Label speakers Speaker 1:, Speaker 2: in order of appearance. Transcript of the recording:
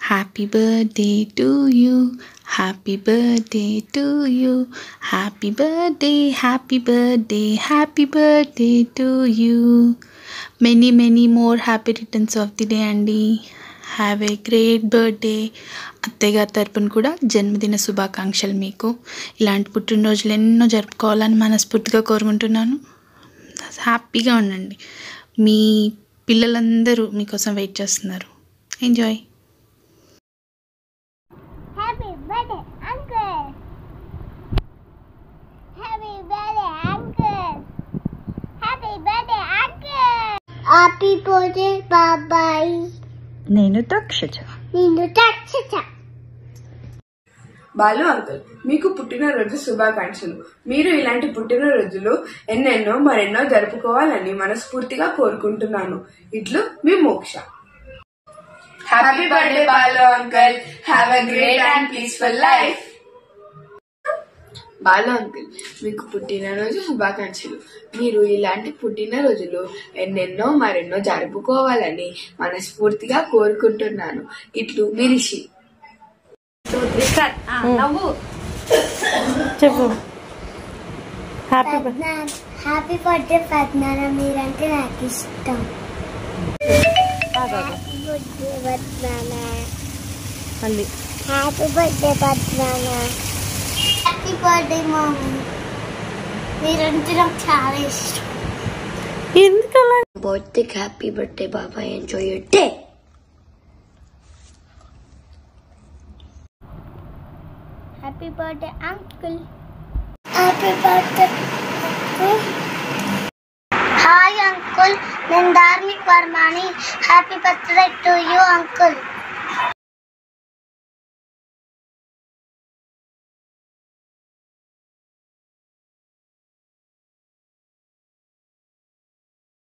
Speaker 1: Happy birthday to you, happy birthday to you, happy birthday, happy birthday, happy birthday to you. Many many more happy returns of the day అండి. Have a great birthday. అత్తయ్య గారి తరపున కూడా జన్మదిన శుభాకాంక్షలు మీకు. ఇలాంటి పుట్టినరోజులు ఎన్నో జరుపుకోవాలని మనస్ఫూర్తిగా కోరుకుంటున్నాను. హ్యాపీగా ఉండండి. మీ పిల్లలందరూ మీకోసం వెయిట్ చేస్తున్నారు. Enjoy.
Speaker 2: Happy birthday uncle, happy birthday uncle, happy birthday uncle, happy birthday బాబాయ్.
Speaker 3: నేను తక్షజ.
Speaker 4: బాలు అంకుల్, మీకు పుట్టినరోజు శుభాకాంక్షలు. మీరు ఇలాంటి పుట్టినరోజులు ఎన్నెన్నో మరెన్నో జరుపుకోవాలని మనస్ఫూర్తిగా కోరుకుంటున్నాను. ఇట్లు మీ మోక్ష. Happy birthday Balu uncle. Have a great and peaceful life. Balu uncle, మీకు పుట్టినరోజు శుభాకాంక్షలు. మీరు ఇలాంటి పుట్టినరోజులు ఎన్నెన్నో మరెన్నో జరుపుకోవాలని మనస్ఫూర్తిగా కోరుకుంటున్నాను. ఇట్లు మీ రిషి.
Speaker 3: చెప్పు.
Speaker 2: హ్యాపీ బర్త్డే పద్నాన్న, మీరంటే నాకు ఇష్టం. హ్యాపీ బర్త్డే పద్నాన్న,
Speaker 3: మళ్ళీ
Speaker 2: హ్యాపీ బర్త్డే పద్నాన్న, హ్యాపీ బర్త్డే మమ్మీ, మీరంటే నాకు చాలా ఇష్టం.
Speaker 3: ఎందుకలా?
Speaker 2: బర్త్డే హ్యాపీ బర్త్డే బాబాయ్, enjoy your day. Happy birthday uncle, happy birthday uncle. Hi uncle, నేను ధార్మిక్ వర్మని. Happy birthday to you uncle.